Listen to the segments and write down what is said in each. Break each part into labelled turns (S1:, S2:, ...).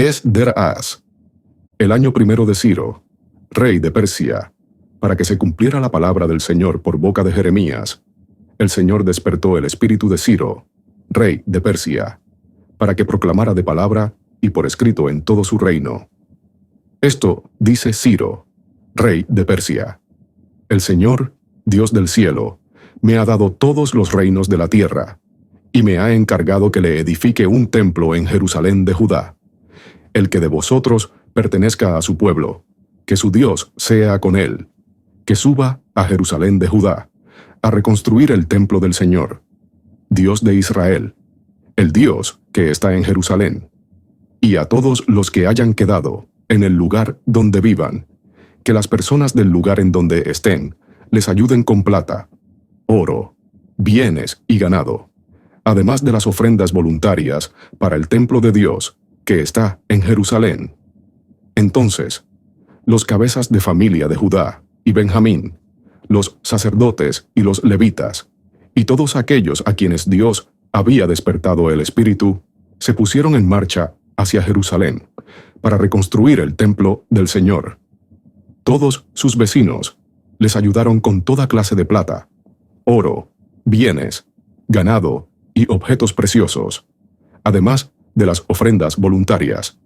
S1: Esdras, el año primero de Ciro, rey de Persia, para que se cumpliera la palabra del Señor por boca de Jeremías. El Señor despertó el espíritu de Ciro, rey de Persia, para que proclamara de palabra y por escrito en todo su reino. Esto dice Ciro, rey de Persia: el Señor, Dios del cielo, me ha dado todos los reinos de la tierra, y me ha encargado que le edifique un templo en Jerusalén de Judá. El que de vosotros pertenezca a su pueblo, que su Dios sea con él, que suba a Jerusalén de Judá, a reconstruir el templo del Señor, Dios de Israel, el Dios que está en Jerusalén, y a todos los que hayan quedado en el lugar donde vivan, que las personas del lugar en donde estén les ayuden con plata, oro, bienes y ganado, además de las ofrendas voluntarias para el templo de Dios que está en Jerusalén. Entonces, los cabezas de familia de Judá y Benjamín, los sacerdotes y los levitas, y todos aquellos a quienes Dios había despertado el espíritu, se pusieron en marcha hacia Jerusalén para reconstruir el templo del Señor. Todos sus vecinos les ayudaron con toda clase de plata, oro, bienes, ganado y objetos preciosos, además de las ofrendas voluntarias.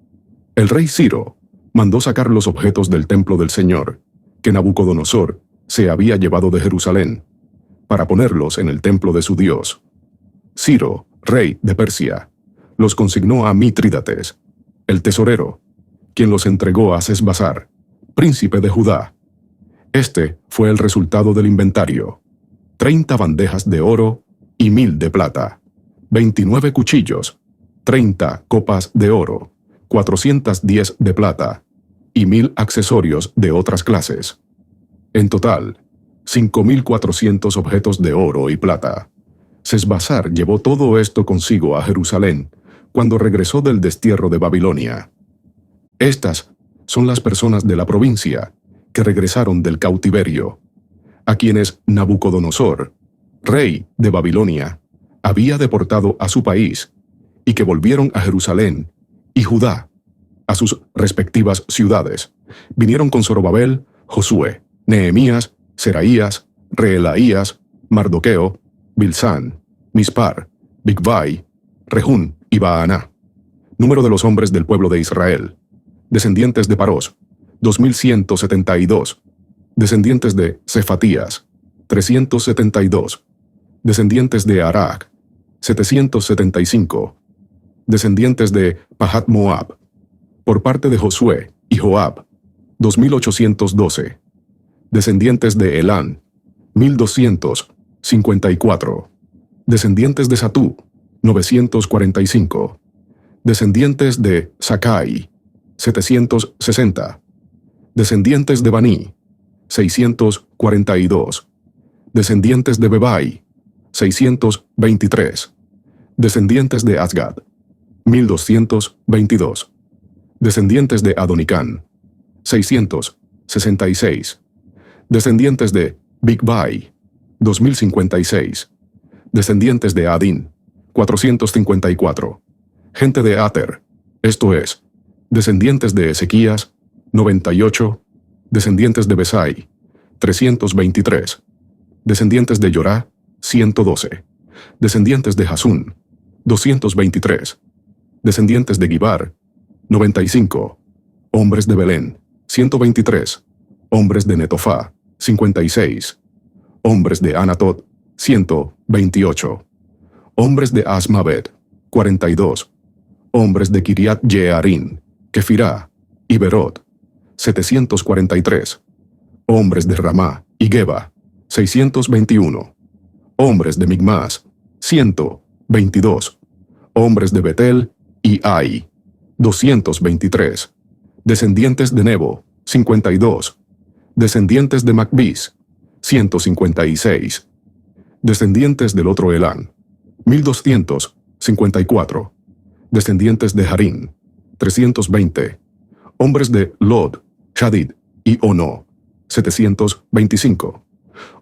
S1: El rey Ciro mandó sacar los objetos del templo del Señor, que Nabucodonosor se había llevado de Jerusalén, para ponerlos en el templo de su Dios. Ciro, rey de Persia, los consignó a Mitrídates, el tesorero, quien los entregó a Sesbazar, príncipe de Judá. Este fue el resultado del inventario: 30 bandejas de oro y 1000 de plata, 29 cuchillos, 30 copas de oro, 410 de plata, y 1000 accesorios de otras clases. En total, 5400 objetos de oro y plata. Sesbazar llevó todo esto consigo a Jerusalén cuando regresó del destierro de Babilonia. Estas son las personas de la provincia que regresaron del cautiverio, a quienes Nabucodonosor, rey de Babilonia, había deportado a su país, y que volvieron a Jerusalén y Judá, a sus respectivas ciudades. Vinieron con Zorobabel, Josué, Nehemías, Seraías, Reelaías, Mardoqueo, Bilsán, Mispar, Bigvai, Rehún y Baaná. Número de los hombres del pueblo de Israel: descendientes de Parós, 2172. Descendientes de Cefatías, 372. Descendientes de Arac, 775. Descendientes de Pahat Moab, por parte de Josué y Joab, 2812. Descendientes de Elán, 1254. Descendientes de Satú, 945. Descendientes de Sakai, 760. Descendientes de Baní, 642. Descendientes de Bebai, 623. Descendientes de Asgad, 1222. Descendientes de Adonicán, 666. Descendientes de Bigvai, 2056. Descendientes de Adín, 454. Gente de Ater, esto es, descendientes de Ezequías, 98. Descendientes de Besai, 323. Descendientes de Yorá, 112. Descendientes de Hasún, 223. Descendientes de Gibar, 95. Hombres de Belén, 123. Hombres de Netofá, 56. Hombres de Anatot, 128. Hombres de Asmavet, 42. Hombres de Kiriat Jearín, Kefirá y Berot, 743. Hombres de Ramá y Geba, 621. Hombres de Migmas, 122. Hombres de Betel y Ai, 223. Descendientes de Nebo, 52. Descendientes de Macbis, 156. Descendientes del otro Elán, 1254. Descendientes de Harín, 320. Hombres de Lod, Shadid y Ono, 725.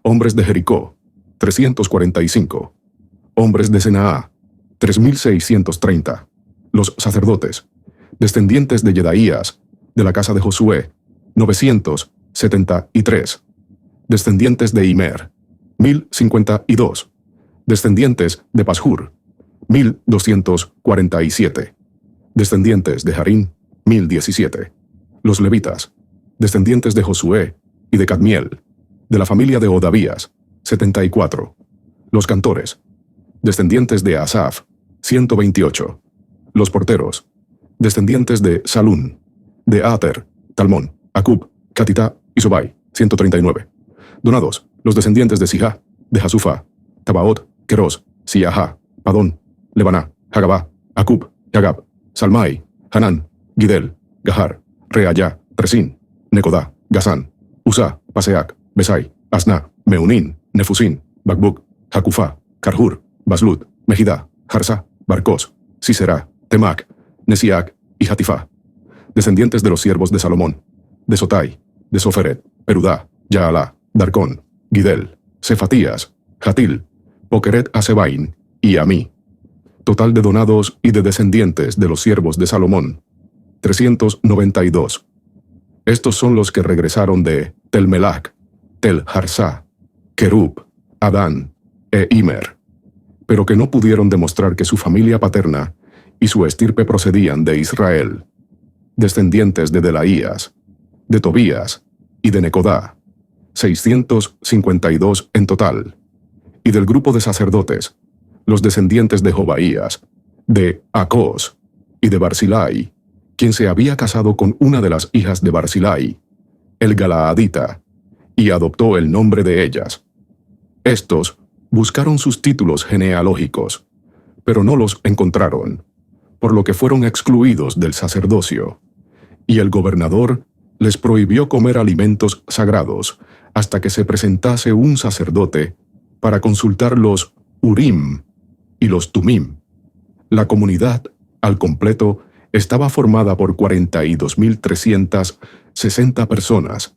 S1: Hombres de Jericó, 345. Hombres de Senaá, 3630. Los sacerdotes, Descendientes de Yedaías, de la casa de Josué, 973. Descendientes de Imer, 1052. Descendientes de Pashur, 1247. Descendientes de Harim, 1017. Los levitas, descendientes de Josué y de Cadmiel, de la familia de Odavías, 74. Los cantores, descendientes de Asaf, 128. Los porteros, descendientes de Salún, de Ater, Talmón, Acub, Catita y Sobai, 139. Donados, los descendientes de Sijá, de Hasufa, Tabaot, Queros, Siaha, Padón, Lebaná, Hagabá, Acub, Yagab, Salmai, Hanán, Gidel, Gahar, Reayá, Resín, Necodá, Gazán, Usá, Paseac, Besai, Asná, Meunín, Nefusín, Bakbuk, Hakufá, Karhur, Baslut, Mejidá, Harsá, Barcos, Sisera, Temac, Nesiac y Hatifá. Descendientes de los siervos de Salomón, de Sotai, de Soferet, Perudá, Yaalá, Darcón, Gidel, Cefatías, Hatil, Pokeret Asebain y Amí. Total de donados y de descendientes de los siervos de Salomón, 392. Estos son los que regresaron de Tel-Melac, Tel-Harsá, Kerub, Adán e Imer, pero que no pudieron demostrar que su familia paterna y su estirpe procedían de Israel. Descendientes de Delaías, de Tobías y de Necodá, 652 en total. Y del grupo de sacerdotes, los descendientes de Jobaías, de Acós y de Barzilai, quien se había casado con una de las hijas de Barzilai, el Galaadita, y adoptó el nombre de ellas. Estos buscaron sus títulos genealógicos, pero no los encontraron, por lo que fueron excluidos del sacerdocio, y el gobernador les prohibió comer alimentos sagrados hasta que se presentase un sacerdote para consultar los Urim y los Tumim. La comunidad, al completo, estaba formada por 42.360 personas,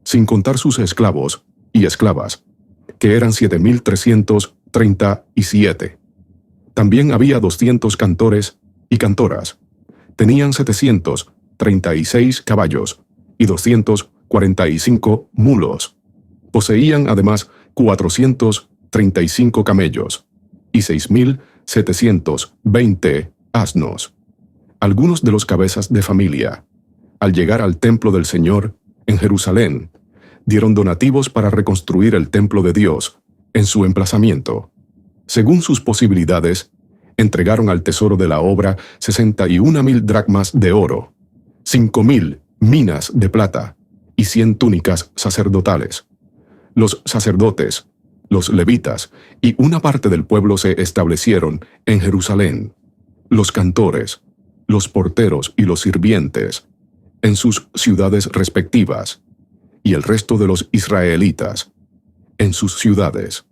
S1: sin contar sus esclavos y esclavas, que eran 7.337. También había 200 cantores y cantoras. Tenían 736 caballos y 245 mulos. Poseían además 435 camellos y 6.720 asnos. Algunos de los cabezas de familia, al llegar al templo del Señor en Jerusalén, dieron donativos para reconstruir el templo de Dios en su emplazamiento. Según sus posibilidades, entregaron al tesoro de la obra 61.000 dracmas de oro, 5.000 minas de plata y 100 túnicas sacerdotales. Los sacerdotes, los levitas y una parte del pueblo se establecieron en Jerusalén. Los cantores, los porteros y los sirvientes, en sus ciudades respectivas, y el resto de los israelitas, en sus ciudades.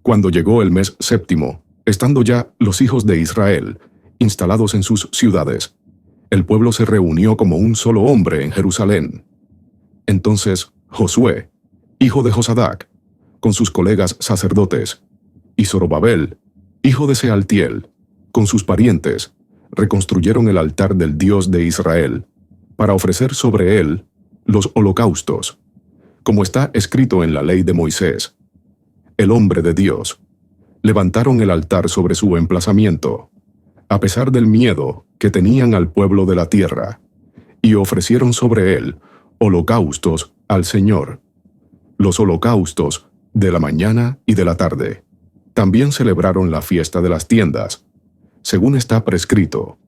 S1: Cuando llegó el mes séptimo, estando ya los hijos de Israel instalados en sus ciudades, el pueblo se reunió como un solo hombre en Jerusalén. Entonces Josué, hijo de Josadac, con sus colegas sacerdotes, y Zorobabel, hijo de Sealtiel, con sus parientes, reconstruyeron el altar del Dios de Israel, para ofrecer sobre él los holocaustos, como está escrito en la ley de Moisés. El hombre de Dios. Levantaron el altar sobre su emplazamiento, a pesar del miedo que tenían al pueblo de la tierra, y ofrecieron sobre él holocaustos al Señor. Los holocaustos de la mañana y de la tarde. También celebraron la fiesta de las tiendas, según está prescrito,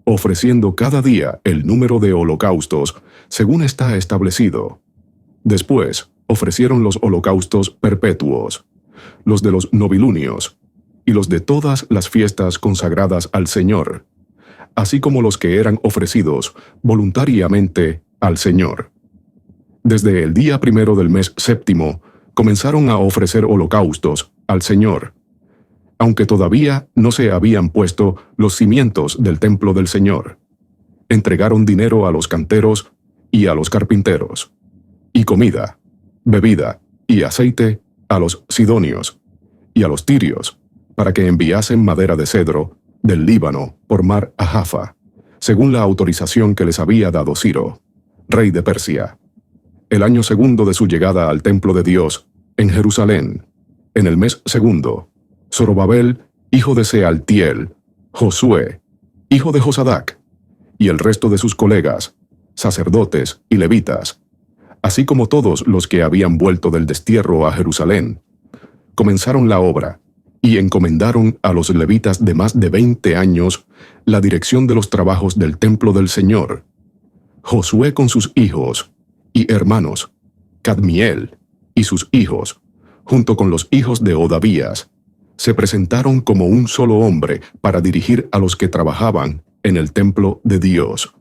S1: ofreciendo cada día el número de holocaustos según está establecido. Después ofrecieron los holocaustos perpetuos, los de los novilunios, y los de todas las fiestas consagradas al Señor, así como los que eran ofrecidos voluntariamente al Señor. Desde el día primero del mes séptimo comenzaron a ofrecer holocaustos al Señor, aunque todavía no se habían puesto los cimientos del templo del Señor. Entregaron dinero a los canteros y a los carpinteros, y comida, bebida y aceite a los sidonios y a los tirios, para que enviasen madera de cedro del Líbano por mar a Jaffa, según la autorización que les había dado Ciro, rey de Persia. El año segundo de su llegada al templo de Dios, en Jerusalén, en el mes segundo, Zorobabel, hijo de Sealtiel, Josué, hijo de Josadac, y el resto de sus colegas, sacerdotes y levitas, así como todos los que habían vuelto del destierro a Jerusalén, comenzaron la obra y encomendaron a los levitas de más de 20 años la dirección de los trabajos del templo del Señor. Josué con sus hijos y hermanos, Cadmiel y sus hijos, junto con los hijos de Odavías, se presentaron como un solo hombre para dirigir a los que trabajaban en el templo de Dios.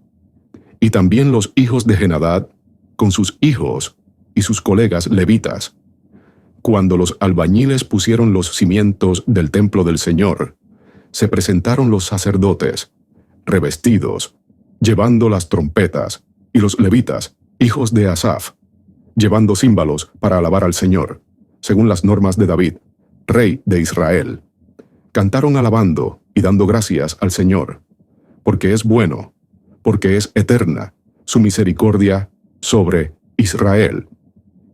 S1: Y también los hijos de Henadad, con sus hijos y sus colegas levitas. Cuando los albañiles pusieron los cimientos del templo del Señor, se presentaron los sacerdotes, revestidos, llevando las trompetas, y los levitas, hijos de Asaf, llevando címbalos para alabar al Señor, según las normas de David, rey de Israel. Cantaron alabando y dando gracias al Señor, porque es bueno, porque es eterna su misericordia sobre Israel.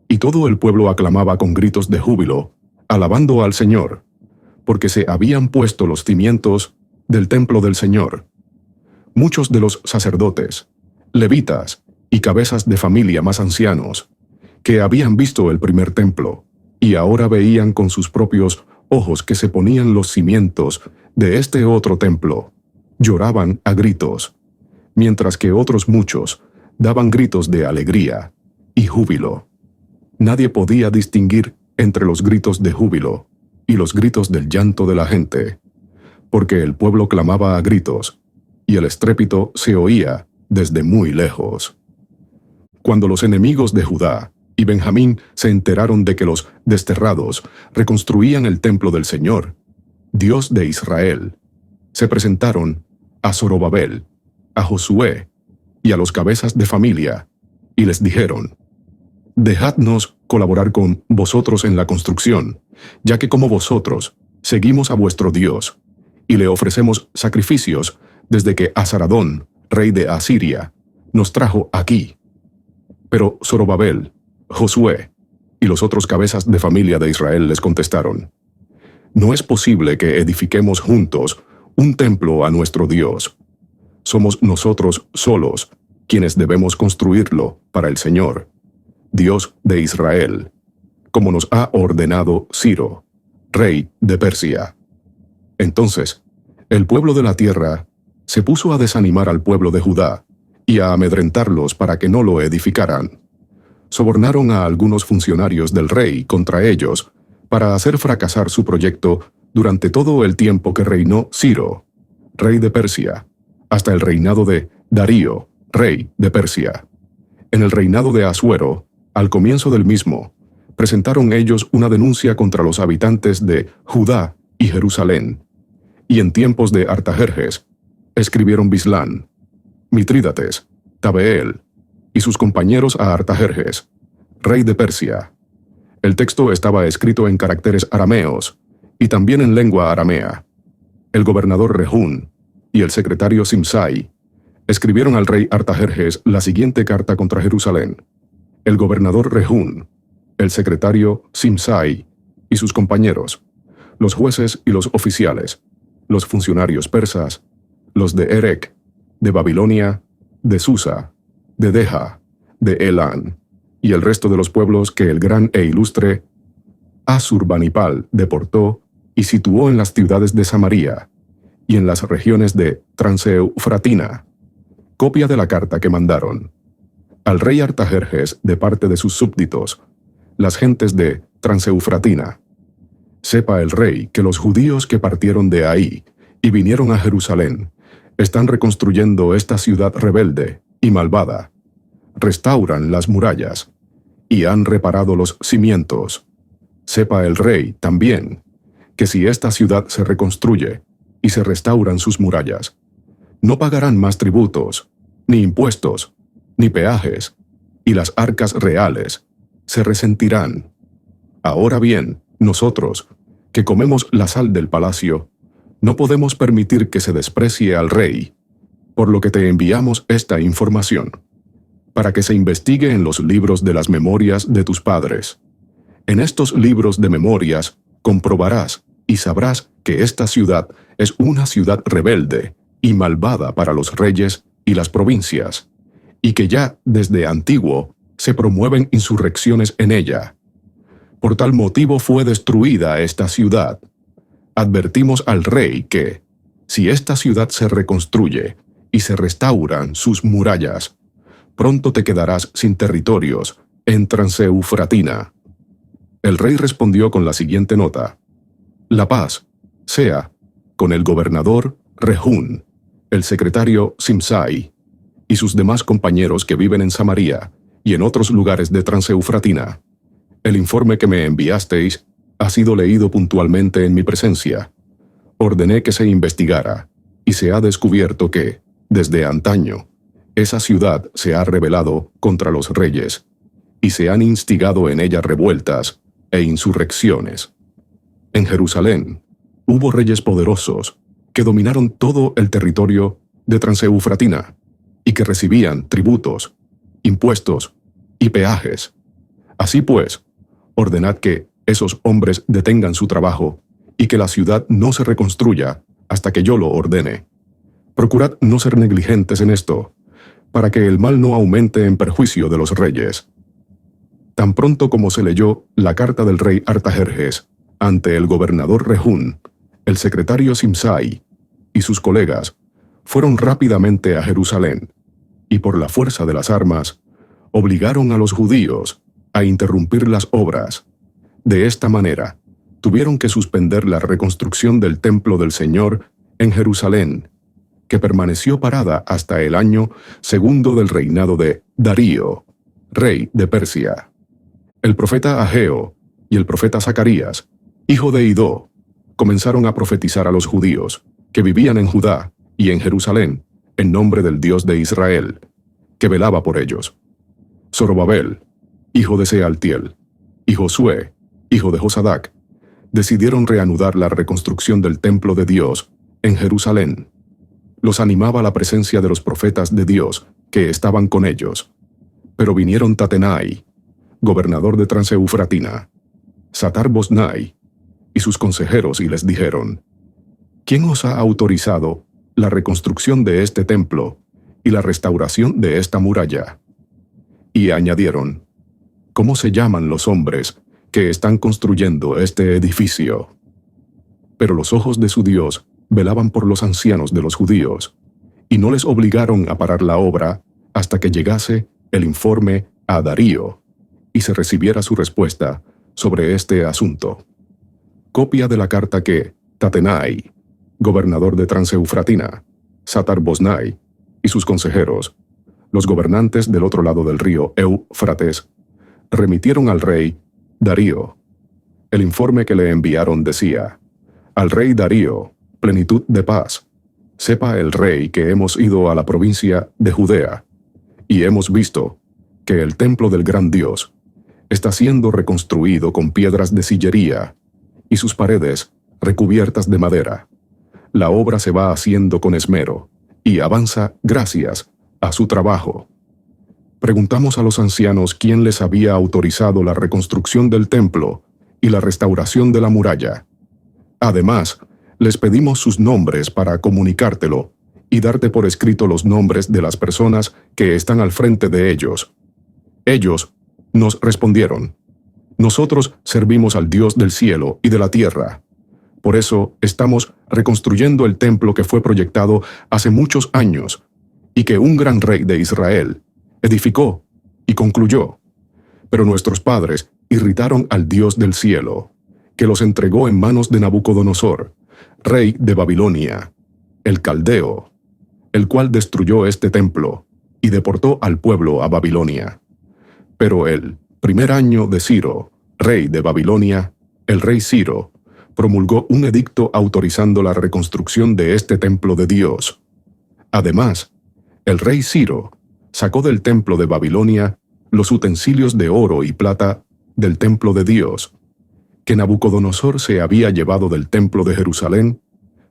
S1: Y todo el pueblo aclamaba con gritos de júbilo, alabando al Señor, porque se habían puesto los cimientos del templo del Señor. Muchos de los sacerdotes, levitas y cabezas de familia más ancianos, que habían visto el primer templo, y ahora veían con sus propios ojos que se ponían los cimientos de este otro templo, lloraban a gritos, mientras que otros muchos daban gritos de alegría y júbilo. Nadie podía distinguir entre los gritos de júbilo y los gritos del llanto de la gente, porque el pueblo clamaba a gritos, y el estrépito se oía desde muy lejos. Cuando los enemigos de Judá y Benjamín se enteraron de que los desterrados reconstruían el templo del Señor, Dios de Israel, se presentaron a Zorobabel, a Josué y a los cabezas de familia, y les dijeron: «Dejadnos colaborar con vosotros en la construcción, ya que como vosotros seguimos a vuestro Dios, y le ofrecemos sacrificios desde que Asaradón, rey de Asiria, nos trajo aquí». Pero Zorobabel, Josué y los otros cabezas de familia de Israel les contestaron: «No es posible que edifiquemos juntos un templo a nuestro Dios. Somos nosotros solos quienes debemos construirlo para el Señor, Dios de Israel, como nos ha ordenado Ciro, rey de Persia». Entonces, el pueblo de la tierra se puso a desanimar al pueblo de Judá y a amedrentarlos para que no lo edificaran. Sobornaron a algunos funcionarios del rey contra ellos para hacer fracasar su proyecto durante todo el tiempo que reinó Ciro, rey de Persia, hasta el reinado de Darío, rey de Persia. En el reinado de Asuero, al comienzo del mismo, presentaron ellos una denuncia contra los habitantes de Judá y Jerusalén, y en tiempos de Artajerjes escribieron Bislán, Mitrídates, Tabeel y sus compañeros a Artajerjes, rey de Persia. El texto estaba escrito en caracteres arameos y también en lengua aramea. El gobernador Rehún y el secretario Simsai escribieron al rey Artajerjes la siguiente carta contra Jerusalén. El gobernador Rehún, el secretario Simsai y sus compañeros, los jueces y los oficiales, los funcionarios persas, los de Erec, de Babilonia, de Susa, de Deja, de Elán, y el resto de los pueblos que el gran e ilustre Asurbanipal deportó y situó en las ciudades de Samaria y en las regiones de Transeufratina. Copia de la carta que mandaron al rey Artajerjes de parte de sus súbditos, las gentes de Transeufratina. Sepa el rey que los judíos que partieron de ahí y vinieron a Jerusalén están reconstruyendo esta ciudad rebelde y malvada. Restauran las murallas y han reparado los cimientos. Sepa el rey también que si esta ciudad se reconstruye y se restauran sus murallas, no pagarán más tributos, ni impuestos, ni peajes, y las arcas reales se resentirán. Ahora bien, nosotros, que comemos la sal del palacio, no podemos permitir que se desprecie al rey, por lo que te enviamos esta información, para que se investigue en los libros de las memorias de tus padres. En estos libros de memorias comprobarás y sabrás que esta ciudad es una ciudad rebelde y malvada para los reyes y las provincias, y que ya desde antiguo se promueven insurrecciones en ella. Por tal motivo fue destruida esta ciudad. Advertimos al rey que, si esta ciudad se reconstruye y se restauran sus murallas, pronto te quedarás sin territorios en Transeufratina. El rey respondió con la siguiente nota: La paz sea con el gobernador Rehún, el secretario Simsai y sus demás compañeros que viven en Samaria y en otros lugares de Transeufratina. El informe que me enviasteis ha sido leído puntualmente en mi presencia. Ordené que se investigara, y se ha descubierto que, desde antaño, esa ciudad se ha rebelado contra los reyes, y se han instigado en ella revueltas e insurrecciones. En Jerusalén hubo reyes poderosos que dominaron todo el territorio de Transeufratina y que recibían tributos, impuestos y peajes. Así pues, ordenad que esos hombres detengan su trabajo y que la ciudad no se reconstruya hasta que yo lo ordene. Procurad no ser negligentes en esto, para que el mal no aumente en perjuicio de los reyes. Tan pronto como se leyó la carta del rey Artajerjes ante el gobernador Rehún, el secretario Simsai y sus colegas fueron rápidamente a Jerusalén, y por la fuerza de las armas obligaron a los judíos a interrumpir las obras. De esta manera, tuvieron que suspender la reconstrucción del templo del Señor en Jerusalén, que permaneció parada hasta el año segundo del reinado de Darío, rey de Persia. El profeta Ageo y el profeta Zacarías, hijo de Idó, comenzaron a profetizar a los judíos que vivían en Judá y en Jerusalén en nombre del Dios de Israel, que velaba por ellos. Zorobabel, hijo de Sealtiel, y Josué, hijo de Josadac, decidieron reanudar la reconstrucción del templo de Dios en Jerusalén. Los animaba la presencia de los profetas de Dios que estaban con ellos. Pero vinieron Tatenai, gobernador de Transeufratina, Satar-Boznai y sus consejeros y les dijeron: ¿Quién os ha autorizado la reconstrucción de este templo y la restauración de esta muralla? Y añadieron: ¿Cómo se llaman los hombres que están construyendo este edificio? Pero los ojos de su Dios velaban por los ancianos de los judíos, y no les obligaron a parar la obra hasta que llegase el informe a Darío y se recibiera su respuesta sobre este asunto. Copia de la carta que Tatenai, gobernador de Transeufratina, Satar-Boznai y sus consejeros, los gobernantes del otro lado del río Éufrates, remitieron al rey Darío. El informe que le enviaron decía: Al rey Darío, plenitud de paz. Sepa el rey que hemos ido a la provincia de Judea, y hemos visto que el templo del gran Dios está siendo reconstruido con piedras de sillería, y sus paredes recubiertas de madera. La obra se va haciendo con esmero, y avanza gracias a su trabajo. Preguntamos a los ancianos quién les había autorizado la reconstrucción del templo y la restauración de la muralla. Además, les pedimos sus nombres para comunicártelo y darte por escrito los nombres de las personas que están al frente de ellos. Ellos nos respondieron: Nosotros servimos al Dios del cielo y de la tierra. Por eso estamos reconstruyendo el templo que fue proyectado hace muchos años y que un gran rey de Israel edificó y concluyó. Pero nuestros padres irritaron al Dios del cielo, que los entregó en manos de Nabucodonosor, rey de Babilonia, el caldeo, el cual destruyó este templo y deportó al pueblo a Babilonia. Pero el primer año de Ciro, rey de Babilonia, el rey Ciro promulgó un edicto autorizando la reconstrucción de este templo de Dios. Además, el rey Ciro sacó del templo de Babilonia los utensilios de oro y plata del templo de Dios, que Nabucodonosor se había llevado del templo de Jerusalén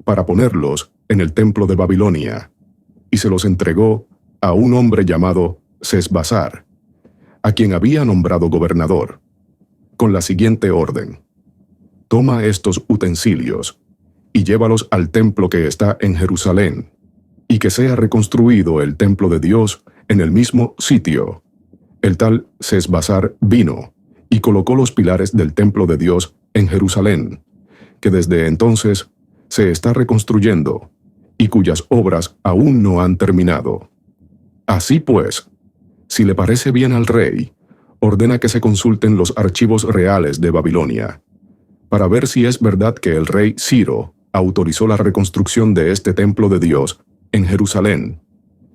S1: para ponerlos en el templo de Babilonia. y se los entregó a un hombre llamado Sesbazar, a quien había nombrado gobernador, con la siguiente orden: toma estos utensilios y llévalos al templo que está en Jerusalén, y que sea reconstruido el templo de Dios en el mismo sitio. El tal Sesbazar vino y colocó los pilares del templo de Dios en Jerusalén, que desde entonces se está reconstruyendo y cuyas obras aún no han terminado. Así pues, si le parece bien al rey, ordena que se consulten los archivos reales de Babilonia, para ver si es verdad que el rey Ciro autorizó la reconstrucción de este templo de Dios en Jerusalén,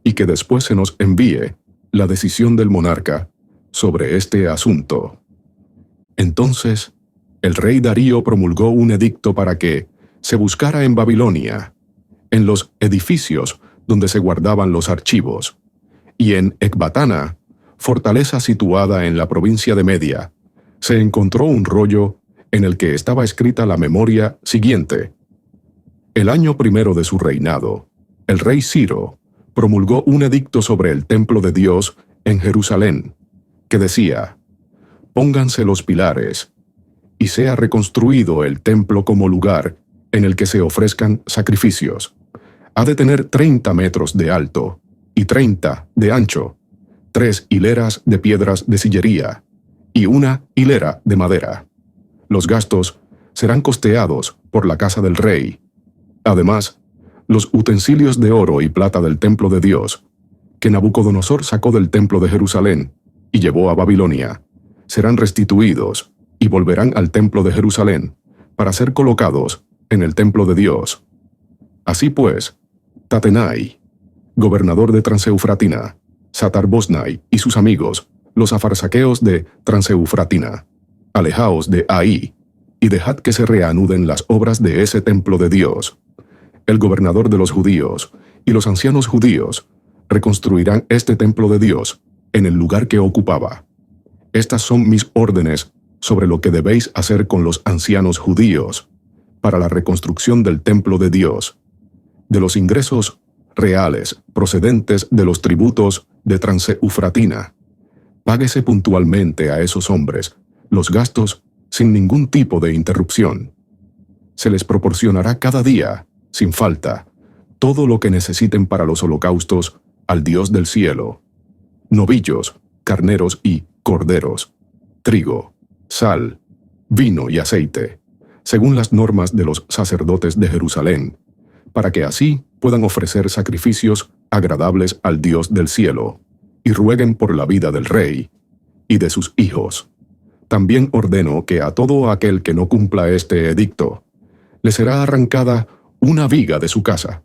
S1: y que después se nos envíe la decisión del monarca sobre este asunto. Entonces, el rey Darío promulgó un edicto para que se buscara en Babilonia, en los edificios donde se guardaban los archivos, y en Ecbatana, fortaleza situada en la provincia de Media, se encontró un rollo en el que estaba escrita la memoria siguiente. El año primero de su reinado, el rey Ciro promulgó un edicto sobre el templo de Dios en Jerusalén, que decía: pónganse los pilares, y sea reconstruido el templo como lugar en el que se ofrezcan sacrificios. Ha de tener 30 metros de alto y 30 de ancho, 3 hileras de piedras de sillería y 1 hilera de madera. Los gastos serán costeados por la casa del rey. Además, los utensilios de oro y plata del templo de Dios, que Nabucodonosor sacó del templo de Jerusalén y llevó a Babilonia, serán restituidos y volverán al templo de Jerusalén para ser colocados en el templo de Dios. Así pues, Tatenai, gobernador de Transeufratina, Satar-Boznai y sus amigos, los afarsaqueos de Transeufratina, alejaos de ahí y dejad que se reanuden las obras de ese templo de Dios. El gobernador de los judíos y los ancianos judíos reconstruirán este templo de Dios en el lugar que ocupaba. Estas son mis órdenes sobre lo que debéis hacer con los ancianos judíos para la reconstrucción del templo de Dios. De los ingresos reales procedentes de los tributos de Transeufratina, páguese puntualmente a esos hombres los gastos sin ningún tipo de interrupción. Se les proporcionará cada día, sin falta, todo lo que necesiten para los holocaustos al Dios del cielo: novillos, carneros y corderos, trigo, sal, vino y aceite, según las normas de los sacerdotes de Jerusalén, para que así puedan ofrecer sacrificios agradables al Dios del cielo, y rueguen por la vida del rey y de sus hijos. También ordeno que a todo aquel que no cumpla este edicto, le será arrancada una viga de su casa,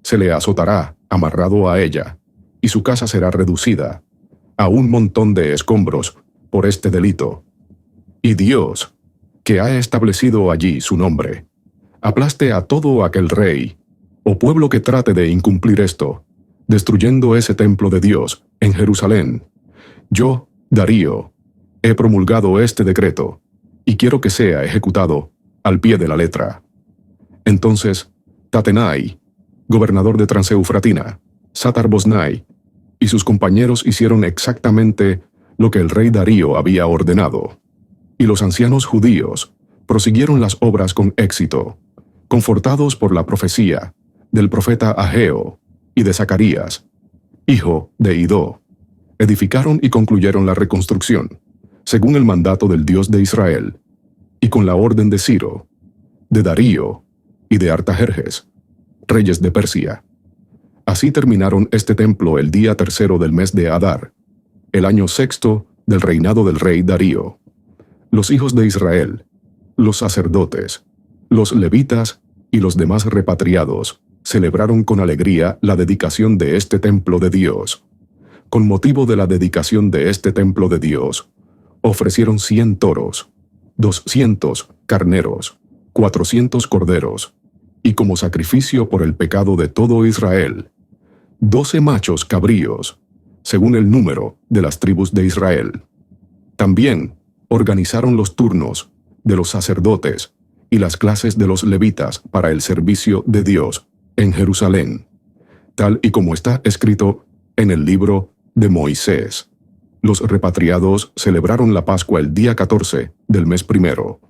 S1: se le azotará amarrado a ella, y su casa será reducida a un montón de escombros por este delito. Y Dios, que ha establecido allí su nombre, aplaste a todo aquel rey o pueblo que trate de incumplir esto, destruyendo ese templo de Dios en Jerusalén. Yo, Darío, he promulgado este decreto, y quiero que sea ejecutado al pie de la letra. Entonces, Tatenai, gobernador de Transeufratina, Satar-Boznai y sus compañeros hicieron exactamente lo que el rey Darío había ordenado, y los ancianos judíos prosiguieron las obras con éxito, confortados por la profecía del profeta Ageo y de Zacarías, hijo de Idó. Edificaron y concluyeron la reconstrucción, según el mandato del Dios de Israel, y con la orden de Ciro, de Darío y de Artajerjes, reyes de Persia. Así terminaron este templo el día tercero del mes de Adar, el año sexto del reinado del rey Darío. Los hijos de Israel, los sacerdotes, los levitas y los demás repatriados celebraron con alegría la dedicación de este templo de Dios. Con motivo de la dedicación de este templo de Dios, ofrecieron 100 toros, 200 carneros, 400 corderos, y como sacrificio por el pecado de todo Israel, 12 machos cabríos, según el número de las tribus de Israel. También organizaron los turnos de los sacerdotes y las clases de los levitas para el servicio de Dios en Jerusalén. tal y como está escrito en el libro de Moisés. Los repatriados celebraron la Pascua el día 14 del mes primero.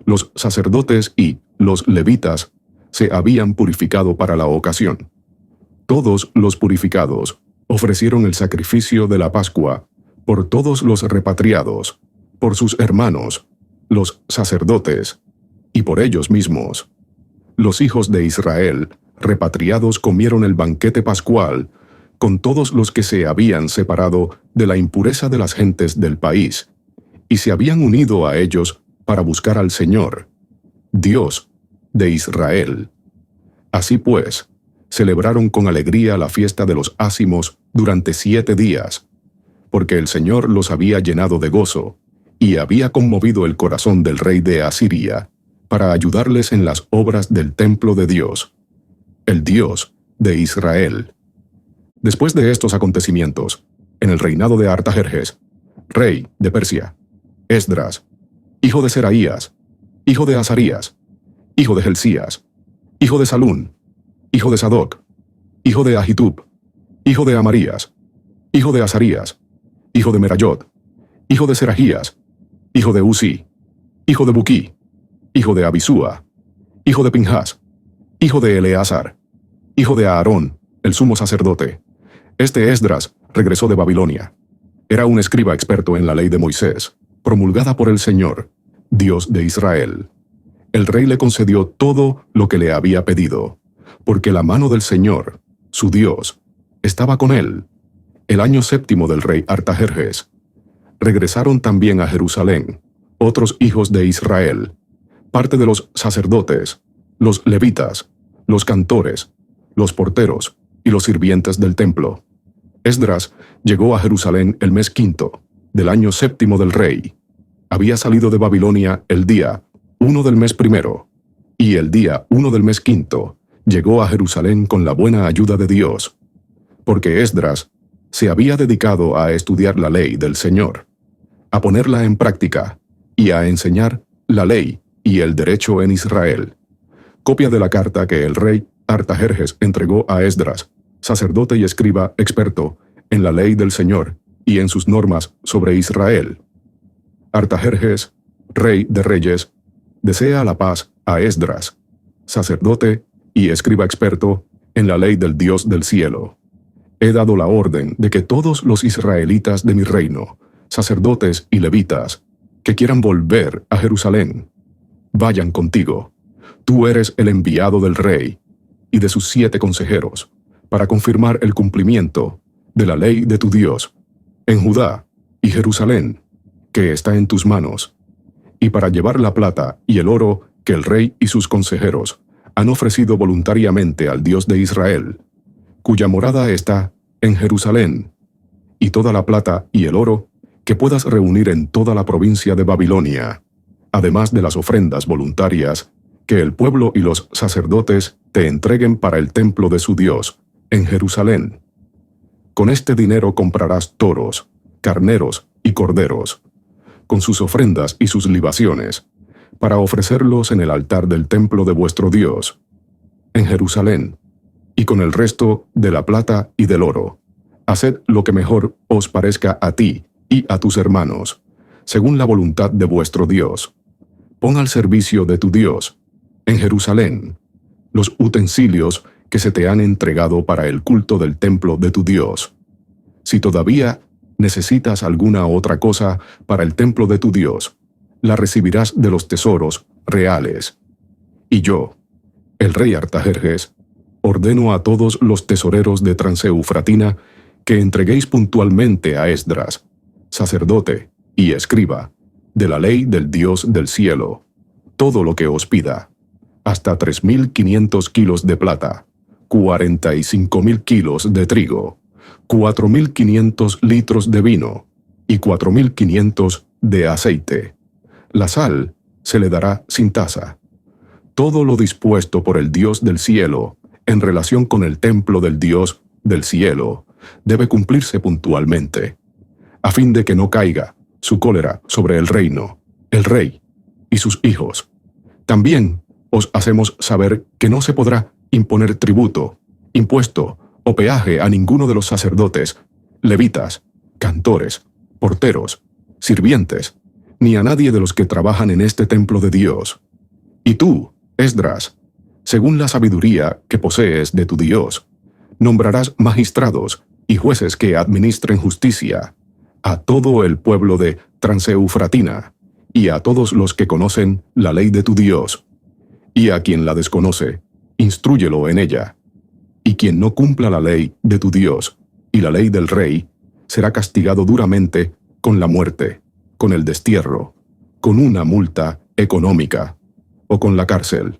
S1: Los sacerdotes y los levitas se habían purificado para la ocasión. Todos los purificados ofrecieron el sacrificio de la Pascua por todos los repatriados, por sus hermanos, los sacerdotes, y por ellos mismos. Los hijos de Israel, repatriados, comieron el banquete pascual con todos los que se habían separado de la impureza de las gentes del país, y se habían unido a ellos para buscar al Señor, Dios de Israel. Así pues, celebraron con alegría la fiesta de los ázimos durante 7 días, porque el Señor los había llenado de gozo, y había conmovido el corazón del rey de Asiria, para ayudarles en las obras del templo de Dios, el Dios de Israel. Después de estos acontecimientos, en el reinado de Artajerjes, rey de Persia, Esdras, hijo de Seraías, hijo de Azarías, hijo de Hilcías, hijo de Salún, hijo de Sadoc, hijo de Ahitub, hijo de Amarías, hijo de Azarías, hijo de Merayot, hijo de Serahías, hijo de Uzi, hijo de Buquí, hijo de Abisúa, hijo de Pinjas, hijo de Eleazar, hijo de Aarón, el sumo sacerdote. Este Esdras regresó de Babilonia. Era un escriba experto en la ley de Moisés, promulgada por el Señor, Dios de Israel. El rey le concedió todo lo que le había pedido, porque la mano del Señor, su Dios, estaba con él. El año 7º del rey Artajerjes. Regresaron también a Jerusalén otros hijos de Israel, parte de los sacerdotes, los levitas, los cantores, los porteros y los sirvientes del templo. Esdras llegó a Jerusalén el mes 5º del año 7º del rey. Había salido de Babilonia el día 1 del mes primero, y el día 1 del mes 5º llegó a Jerusalén con la buena ayuda de Dios, porque Esdras se había dedicado a estudiar la ley del Señor, a ponerla en práctica y a enseñar la ley y el derecho en Israel. Copia de la carta que el rey Artajerjes entregó a Esdras, sacerdote y escriba experto en la ley del Señor y en sus normas sobre Israel. Artajerjes, rey de reyes, desea la paz a Esdras, sacerdote y escriba experto en la ley del Dios del cielo. He dado la orden de que todos los israelitas de mi reino, sacerdotes y levitas, que quieran volver a Jerusalén, vayan contigo. Tú eres el enviado del rey y de sus 7 consejeros, para confirmar el cumplimiento de la ley de tu Dios en Judá y Jerusalén, que está en tus manos, y para llevar la plata y el oro que el rey y sus consejeros han ofrecido voluntariamente al Dios de Israel, cuya morada está en Jerusalén, y toda la plata y el oro que puedas reunir en toda la provincia de Babilonia, además de las ofrendas voluntarias que el pueblo y los sacerdotes te entreguen para el templo de su Dios en Jerusalén. Con este dinero comprarás toros, carneros y corderos, con sus ofrendas y sus libaciones, para ofrecerlos en el altar del templo de vuestro Dios, en Jerusalén, y con el resto de la plata y del oro. Haced lo que mejor os parezca a ti y a tus hermanos, según la voluntad de vuestro Dios. Pon al servicio de tu Dios, en Jerusalén, los utensilios que se te han entregado para el culto del templo de tu Dios. Si todavía necesitas alguna otra cosa para el templo de tu Dios, la recibirás de los tesoros reales. Y yo, el rey Artajerjes, ordeno a todos los tesoreros de Transeufratina que entreguéis puntualmente a Esdras, sacerdote y escriba, de la ley del Dios del cielo, todo lo que os pida, hasta 3.500 kilos de plata, 45.000 kilos de trigo, 4.500 litros de vino y 4.500 de aceite. La sal se le dará sin tasa. Todo lo dispuesto por el Dios del cielo en relación con el templo del Dios del cielo debe cumplirse puntualmente, a fin de que no caiga su cólera sobre el reino, el rey y sus hijos. También os hacemos saber que no se podrá imponer tributo, impuesto o peaje a ninguno de los sacerdotes, levitas, cantores, porteros, sirvientes, ni a nadie de los que trabajan en este templo de Dios. Y tú, Esdras, según la sabiduría que posees de tu Dios, nombrarás magistrados y jueces que administren justicia a todo el pueblo de Transeufratina y a todos los que conocen la ley de tu Dios. Y a quien la desconoce, instrúyelo en ella. Y quien no cumpla la ley de tu Dios y la ley del rey, será castigado duramente con la muerte, con el destierro, con una multa económica o con la cárcel.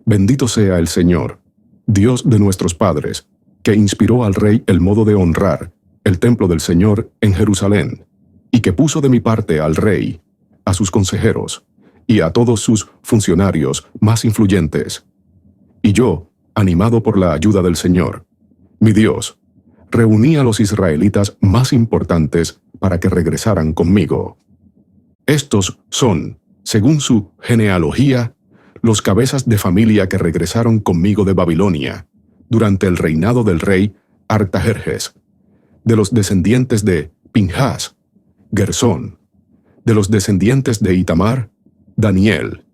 S1: Bendito sea el Señor, Dios de nuestros padres, que inspiró al rey el modo de honrar el templo del Señor en Jerusalén, y que puso de mi parte al rey, a sus consejeros y a todos sus funcionarios más influyentes. Y yo, animado por la ayuda del Señor, mi Dios, reuní a los israelitas más importantes para que regresaran conmigo. Estos son, según su genealogía, los cabezas de familia que regresaron conmigo de Babilonia, durante el reinado del rey Artajerjes, de los descendientes de Pinjas, Gersón, de los descendientes de Itamar, Daniel,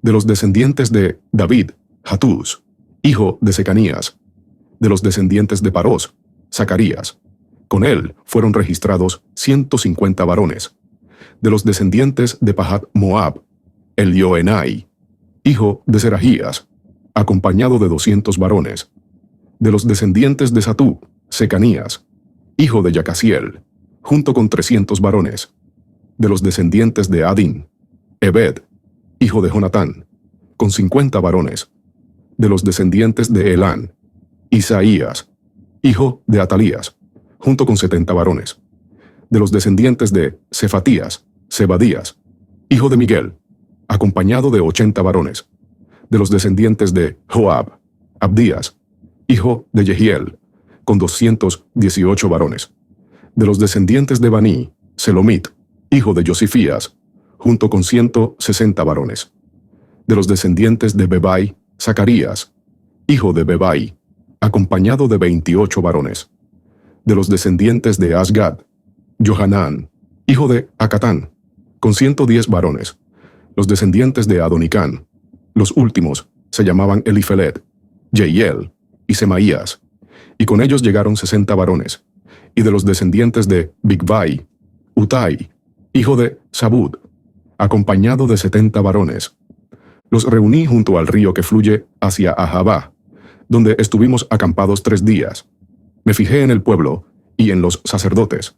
S1: de los descendientes de David, Hatús, hijo de Secanías, de los descendientes de Parós, Zacarías. Con él fueron registrados 150 varones. De los descendientes de Pahat Moab, Elioenai, hijo de Zerahías, acompañado de 200 varones. De los descendientes de Satú, Secanías, hijo de Yacasiel, junto con 300 varones. De los descendientes de Adín, Ebed, hijo de Jonatán, con 50 varones. De los descendientes de Elán, Isaías, hijo de Atalías, junto con 70 varones. De los descendientes de Cefatías, Zebadías, hijo de Miguel, acompañado de 80 varones. De los descendientes de Joab, Abdías, hijo de Jehiel, con 218 varones. De los descendientes de Baní, Selomit, hijo de Josifías, junto con 160 varones. De los descendientes de Bebai, Zacarías, hijo de Bebai, acompañado de 28 varones. De los descendientes de Asgad, Johanán, hijo de Acatán, con 110 varones. Los descendientes de Adonicán, los últimos, se llamaban Elifelet, Jeiel y Semaías, y con ellos llegaron 60 varones. Y de los descendientes de Bigvai, Utai, hijo de Sabud, acompañado de 70 varones. Los reuní junto al río que fluye hacia Ahabá, donde estuvimos acampados 3 días. Me fijé en el pueblo y en los sacerdotes,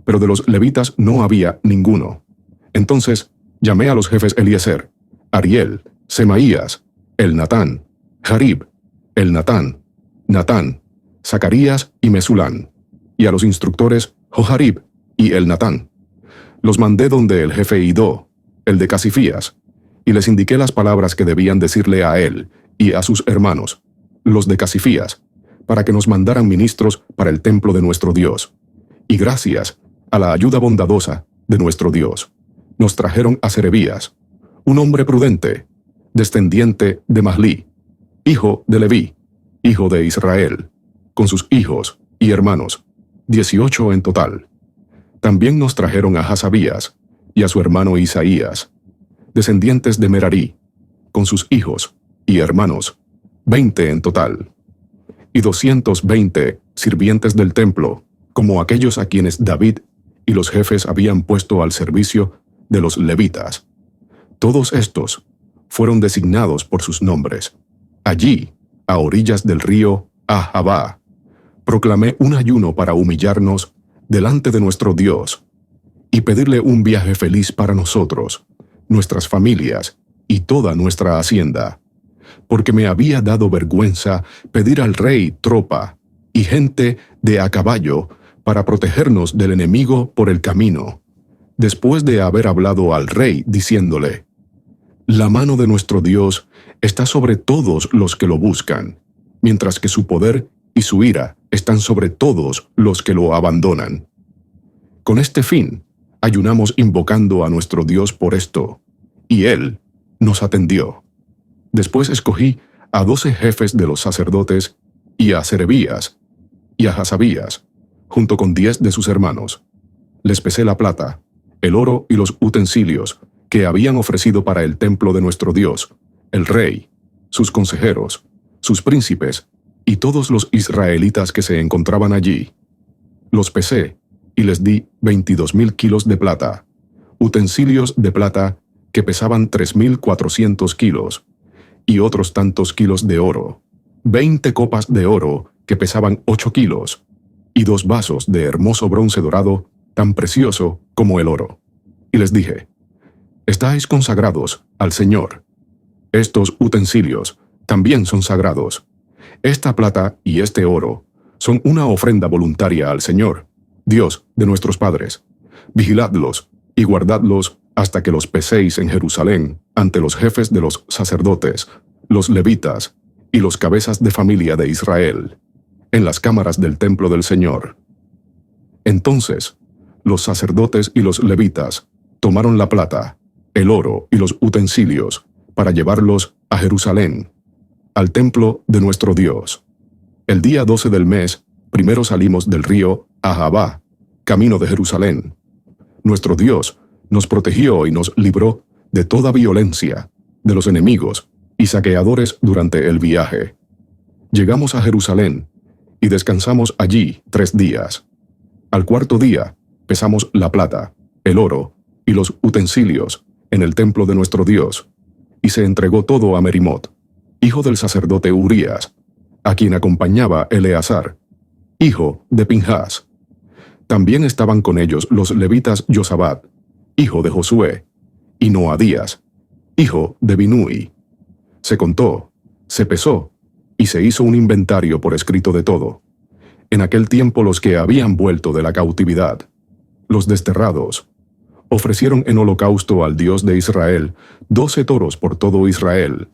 S1: pero de los levitas no había ninguno. Entonces llamé a los jefes Eliezer, Ariel, Semaías, Elnatán, Jarib, Elnatán, Natán, Zacarías y Mesulán, y a los instructores Joharib y Elnatán. Los mandé donde el jefe Idó, el de Casifías, y les indiqué las palabras que debían decirle a él y a sus hermanos, los de Casifías, para que nos mandaran ministros para el templo de nuestro Dios. Y gracias a la ayuda bondadosa de nuestro Dios, nos trajeron a Serebías, un hombre prudente, descendiente de Mahlí, hijo de Leví, hijo de Israel, con sus hijos y hermanos, 18 en total. También nos trajeron a Hasabías y a su hermano Isaías, descendientes de Merarí, con sus hijos y hermanos, 20 en total. Y 220 sirvientes del templo, como aquellos a quienes David y los jefes habían puesto al servicio de los levitas. Todos estos fueron designados por sus nombres. Allí, a orillas del río Ahabá, proclamé un ayuno para humillarnos delante de nuestro Dios y pedirle un viaje feliz para nosotros, nuestras familias y toda nuestra hacienda, porque me había dado vergüenza pedir al rey tropa y gente de a caballo para protegernos del enemigo por el camino, después de haber hablado al rey diciéndole: la mano de nuestro Dios está sobre todos los que lo buscan, mientras que su poder y su ira están sobre todos los que lo abandonan. Con este fin, ayunamos invocando a nuestro Dios por esto, y Él nos atendió. Después escogí a 12 jefes de los sacerdotes y a Serebías, y a Hasabías, junto con 10 de sus hermanos. Les pesé la plata, el oro y los utensilios que habían ofrecido para el templo de nuestro Dios, el rey, sus consejeros, sus príncipes y todos los israelitas que se encontraban allí. Los pesé y les di 22,000 kilos de plata, utensilios de plata que pesaban 3,400 kilos, y otros tantos kilos de oro, 20 copas de oro que pesaban 8 kilos, y 2 vasos de hermoso bronce dorado, tan precioso como el oro. Y les dije: estáis consagrados al Señor. Estos utensilios también son sagrados. Esta plata y este oro son una ofrenda voluntaria al Señor, Dios de nuestros padres. Vigiladlos y guardadlos hasta que los peséis en Jerusalén ante los jefes de los sacerdotes, los levitas y los cabezas de familia de Israel, en las cámaras del templo del Señor. Entonces, los sacerdotes y los levitas tomaron la plata, el oro y los utensilios para llevarlos a Jerusalén, al templo de nuestro Dios. El día 12 del mes, primero salimos del río Ahabá, camino de Jerusalén. Nuestro Dios nos protegió y nos libró de toda violencia, de los enemigos y saqueadores durante el viaje. Llegamos a Jerusalén y descansamos allí 3 días. Al cuarto día, pesamos la plata, el oro y los utensilios en el templo de nuestro Dios, y se entregó todo a Merimot, hijo del sacerdote Urías, a quien acompañaba Eleazar, hijo de Pinjas. También estaban con ellos los levitas Josabat, hijo de Josué, y Noadías, hijo de Binui. Se contó, se pesó, y se hizo un inventario por escrito de todo. En aquel tiempo los que habían vuelto de la cautividad, los desterrados, ofrecieron en holocausto al Dios de Israel 12 toros por todo Israel,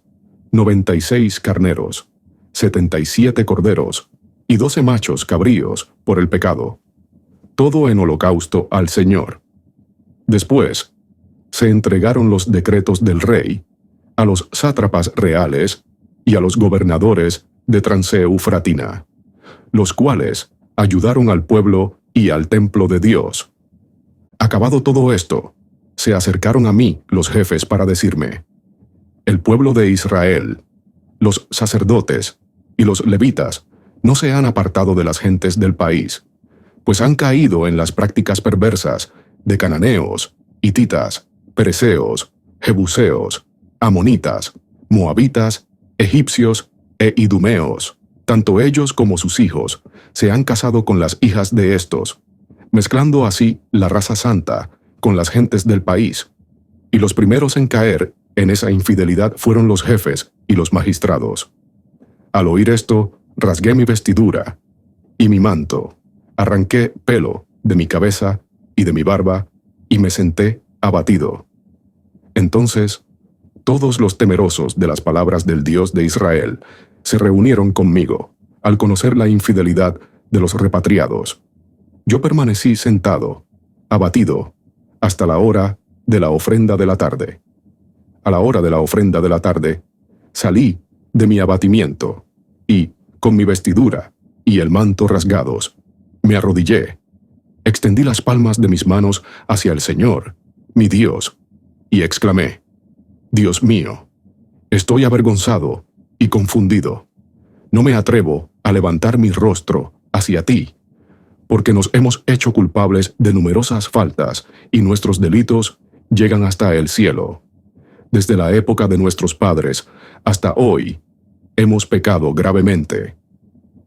S1: 96 carneros, 77 corderos y 12 machos cabríos por el pecado, todo en holocausto al Señor. Después, se entregaron los decretos del rey a los sátrapas reales y a los gobernadores de Transeufratina, los cuales ayudaron al pueblo y al templo de Dios. Acabado todo esto, se acercaron a mí los jefes para decirme: el pueblo de Israel, los sacerdotes y los levitas no se han apartado de las gentes del país, pues han caído en las prácticas perversas de cananeos, hititas, perezeos, jebuseos, amonitas, moabitas, egipcios e idumeos. Tanto ellos como sus hijos se han casado con las hijas de estos, mezclando así la raza santa con las gentes del país. Y los primeros en caer en esa infidelidad fueron los jefes y los magistrados. Al oír esto, rasgué mi vestidura y mi manto, arranqué pelo de mi cabeza y de mi barba, y me senté abatido. Entonces, todos los temerosos de las palabras del Dios de Israel se reunieron conmigo al conocer la infidelidad de los repatriados. Yo permanecí sentado, abatido, hasta la hora de la ofrenda de la tarde. A la hora de la ofrenda de la tarde, salí de mi abatimiento y, con mi vestidura y el manto rasgados, me arrodillé, extendí las palmas de mis manos hacia el Señor, mi Dios, y exclamé: Dios mío, estoy avergonzado y confundido. No me atrevo a levantar mi rostro hacia ti, porque nos hemos hecho culpables de numerosas faltas y nuestros delitos llegan hasta el cielo. Desde la época de nuestros padres hasta hoy, hemos pecado gravemente.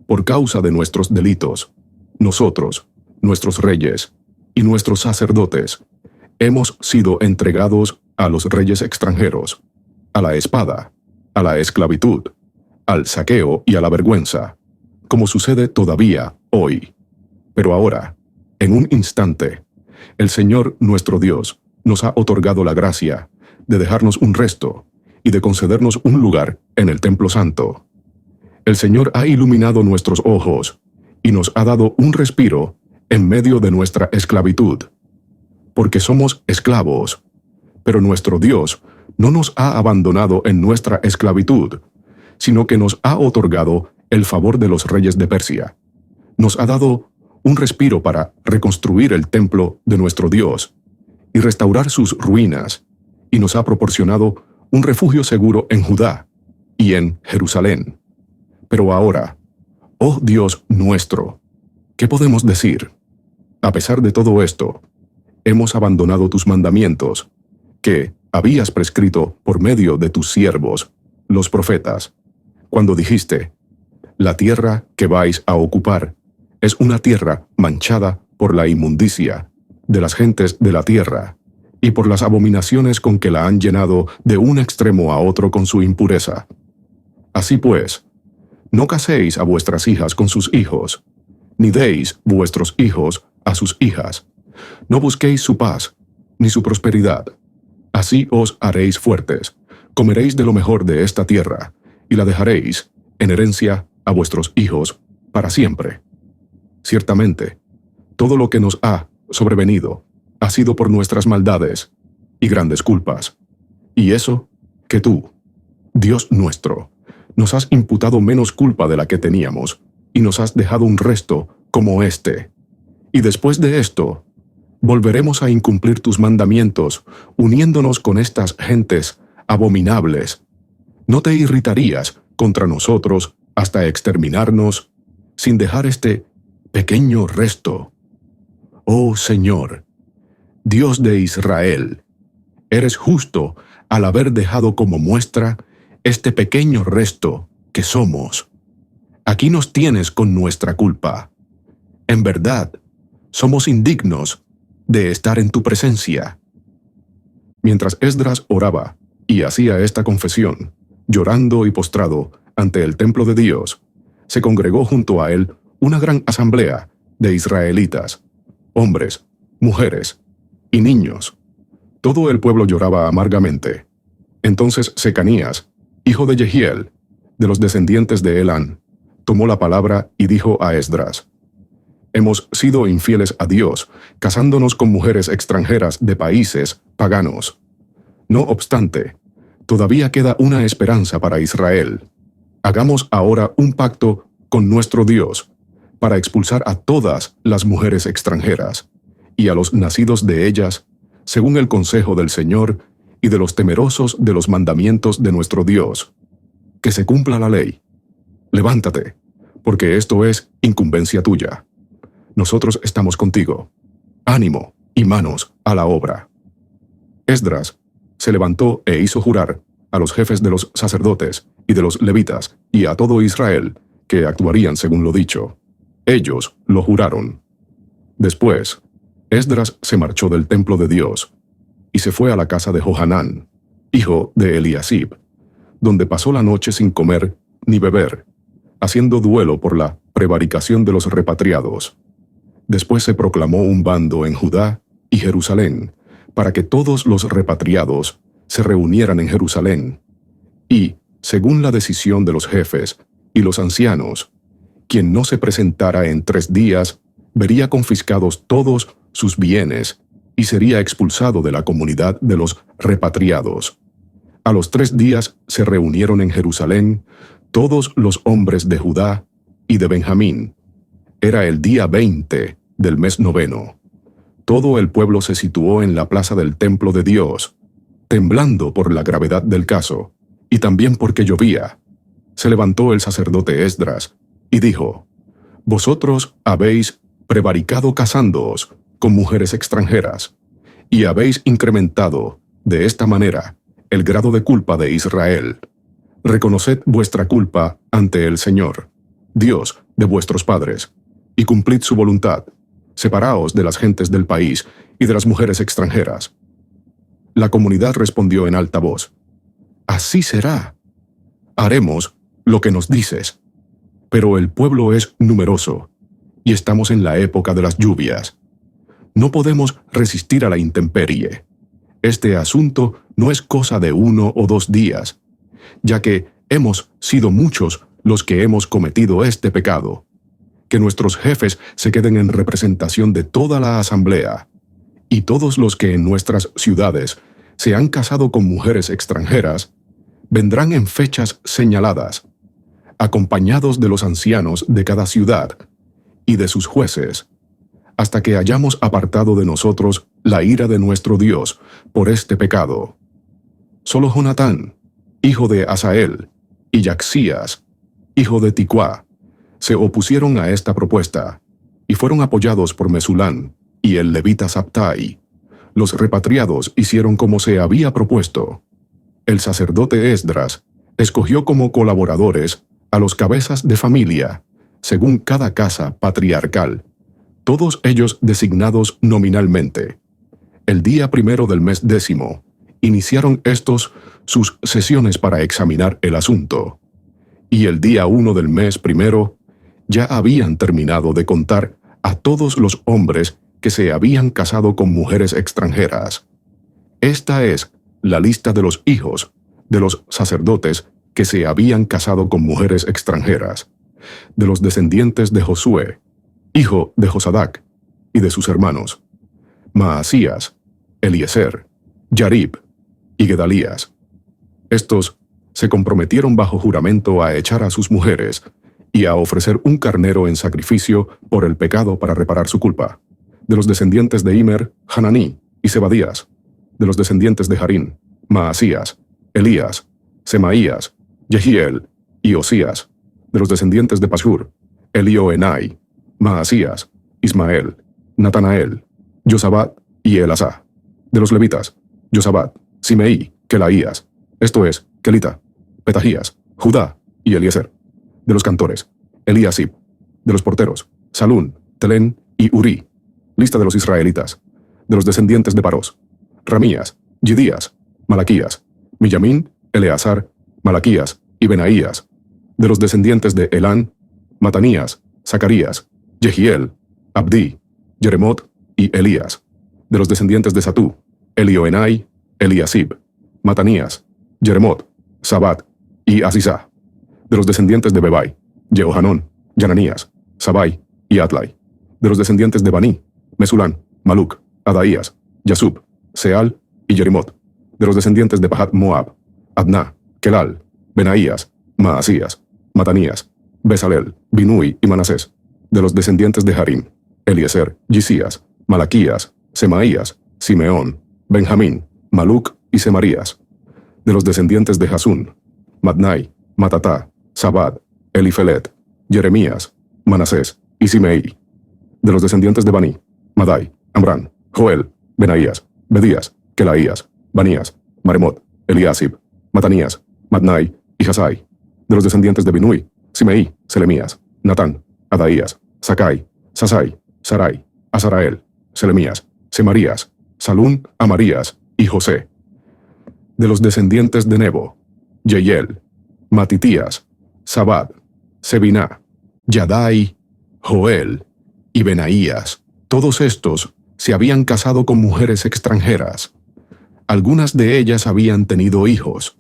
S1: Por causa de nuestros delitos, nosotros, nuestros reyes y nuestros sacerdotes, hemos sido entregados a los reyes extranjeros, a la espada, a la esclavitud, al saqueo y a la vergüenza, como sucede todavía hoy. Pero ahora, en un instante, el Señor nuestro Dios nos ha otorgado la gracia de dejarnos un resto y de concedernos un lugar en el templo santo. El Señor ha iluminado nuestros ojos y nos ha dado un respiro en medio de nuestra esclavitud, porque somos esclavos, pero nuestro Dios no nos ha abandonado en nuestra esclavitud, sino que nos ha otorgado el favor de los reyes de Persia, nos ha dado un respiro para reconstruir el templo de nuestro Dios y restaurar sus ruinas, y nos ha proporcionado un refugio seguro en Judá y en Jerusalén. Pero ahora, oh Dios nuestro, ¿qué podemos decir? A pesar de todo esto, hemos abandonado tus mandamientos, que habías prescrito por medio de tus siervos, los profetas, cuando dijiste: la tierra que vais a ocupar es una tierra manchada por la inmundicia de las gentes de la tierra, y por las abominaciones con que la han llenado de un extremo a otro con su impureza. Así pues, no caséis a vuestras hijas con sus hijos, ni deis vuestros hijos a sus hijas. No busquéis su paz, ni su prosperidad. Así os haréis fuertes, comeréis de lo mejor de esta tierra, y la dejaréis en herencia a vuestros hijos para siempre. Ciertamente, todo lo que nos ha sobrevenido ha sido por nuestras maldades y grandes culpas. Y eso que tú, Dios nuestro, nos has imputado menos culpa de la que teníamos, y nos has dejado un resto como este. Y después de esto, volveremos a incumplir tus mandamientos, uniéndonos con estas gentes abominables. ¿No te irritarías contra nosotros hasta exterminarnos, sin dejar este pequeño resto? Oh Señor, Dios de Israel, eres justo al haber dejado como muestra este pequeño resto que somos. Aquí nos tienes con nuestra culpa. En verdad, somos indignos de estar en tu presencia. Mientras Esdras oraba y hacía esta confesión, llorando y postrado ante el templo de Dios, se congregó junto a él una gran asamblea de israelitas, hombres, mujeres y niños. Todo el pueblo lloraba amargamente. Entonces Secanías, hijo de Jehiel, de los descendientes de Elán, tomó la palabra y dijo a Esdras: hemos sido infieles a Dios, casándonos con mujeres extranjeras de países paganos. No obstante, todavía queda una esperanza para Israel. Hagamos ahora un pacto con nuestro Dios para expulsar a todas las mujeres extranjeras y a los nacidos de ellas, según el consejo del Señor y de los temerosos de los mandamientos de nuestro Dios. Que se cumpla la ley. Levántate, porque esto es incumbencia tuya. Nosotros estamos contigo. Ánimo y manos a la obra. Esdras se levantó e hizo jurar a los jefes de los sacerdotes y de los levitas y a todo Israel que actuarían según lo dicho. Ellos lo juraron. Después, Esdras se marchó del templo de Dios y se fue a la casa de Johanán, hijo de Eliasib, donde pasó la noche sin comer ni beber, haciendo duelo por la prevaricación de los repatriados. Después se proclamó un bando en Judá y Jerusalén, para que todos los repatriados se reunieran en Jerusalén, y, según la decisión de los jefes y los ancianos, quien no se presentara en 3 días, vería confiscados todos sus bienes y sería expulsado de la comunidad de los repatriados. A los 3 días se reunieron en Jerusalén todos los hombres de Judá y de Benjamín. Era el día 20 del mes 9. Todo el pueblo se situó en la plaza del templo de Dios, temblando por la gravedad del caso, y también porque llovía. Se levantó el sacerdote Esdras y dijo: vosotros habéis prevaricado casándoos con mujeres extranjeras, y habéis incrementado, de esta manera, el grado de culpa de Israel. Reconoced vuestra culpa ante el Señor, Dios de vuestros padres, y cumplid su voluntad. Separaos de las gentes del país y de las mujeres extranjeras. La comunidad respondió en alta voz: así será. Haremos lo que nos dices. Pero el pueblo es numeroso, y estamos en la época de las lluvias. No podemos resistir a la intemperie. Este asunto no es cosa de 1 o 2 días, ya que hemos sido muchos los que hemos cometido este pecado. Que nuestros jefes se queden en representación de toda la asamblea, y todos los que en nuestras ciudades se han casado con mujeres extranjeras, vendrán en fechas señaladas, acompañados de los ancianos de cada ciudad, y de sus jueces, hasta que hayamos apartado de nosotros la ira de nuestro Dios por este pecado. Solo Jonatán, hijo de Asael, y Yaxías, hijo de Ticuá, se opusieron a esta propuesta, y fueron apoyados por Mesulán y el levita Sabtai. Los repatriados hicieron como se había propuesto. El sacerdote Esdras escogió como colaboradores a los cabezas de familia, según cada casa patriarcal, todos ellos designados nominalmente. El día 1 del mes 10, iniciaron estos sus sesiones para examinar el asunto. Y el día 1 del mes 1, ya habían terminado de contar a todos los hombres que se habían casado con mujeres extranjeras. Esta es la lista de los hijos de los sacerdotes que se habían casado con mujeres extranjeras, de los descendientes de Josué, hijo de Josadac, y de sus hermanos, Maasías, Eliezer, Yarib y Gedalías. Estos se comprometieron bajo juramento a echar a sus mujeres y a ofrecer un carnero en sacrificio por el pecado para reparar su culpa. De los descendientes de Immer, Hananí y Zebadías. De los descendientes de Harín, Maasías, Elías, Semaías, Jehiel y Osías. De los descendientes de Pashur, Elioenai, Maasías, Ismael, Natanael, Josabat y Elasá. De los levitas, Josabat, Simeí, Kelaías, esto es, Kelita, Petajías, Judá y Eliezer. De los cantores, Eliasib. De los porteros, Salún, Telén y Urí. Lista de los israelitas. De los descendientes de Parós, Ramías, Gidías, Malaquías, Millamín, Eleazar, Malaquías y Benaías. De los descendientes de Elán, Matanías, Zacarías, Jehiel, Abdí, Jeremot y Elías. De los descendientes de Satú, Elioenai, Eliasib, Matanías, Jeremot, Sabat y Asisá. De los descendientes de Bebai, Jehohanón, Yananías, Sabai y Atlai. De los descendientes de Baní, Mesulán, Maluc, Adaías, Yasub, Seal y Jerimot. De los descendientes de Pahat Moab, Adná, Kelal, Benaías, Maasías, Matanías, Besalel, Binui y Manasés. De los descendientes de Harim, Eliezer, Gisías, Malaquías, Semaías, Simeón, Benjamín, Maluc y Semarías. De los descendientes de Jasún, Madnai, Matatá, Sabad, Elifelet, Jeremías, Manasés y Simeí. De los descendientes de Baní, Madai, Amrán, Joel, Benaías, Bedías, Kelaías, Banías, Maremot, Eliasib, Matanías, Madnai y Jasai. De los descendientes de Binui, Simeí, Selemías, Natán, Adaías, Sacai, Sasai, Sarai, Azarael, Selemías, Semarías, Salún, Amarías y José. De los descendientes de Nebo, Yeyel, Matitías, Sabad, Sebiná, Yadai, Joel y Benaías. Todos estos se habían casado con mujeres extranjeras. Algunas de ellas habían tenido hijos,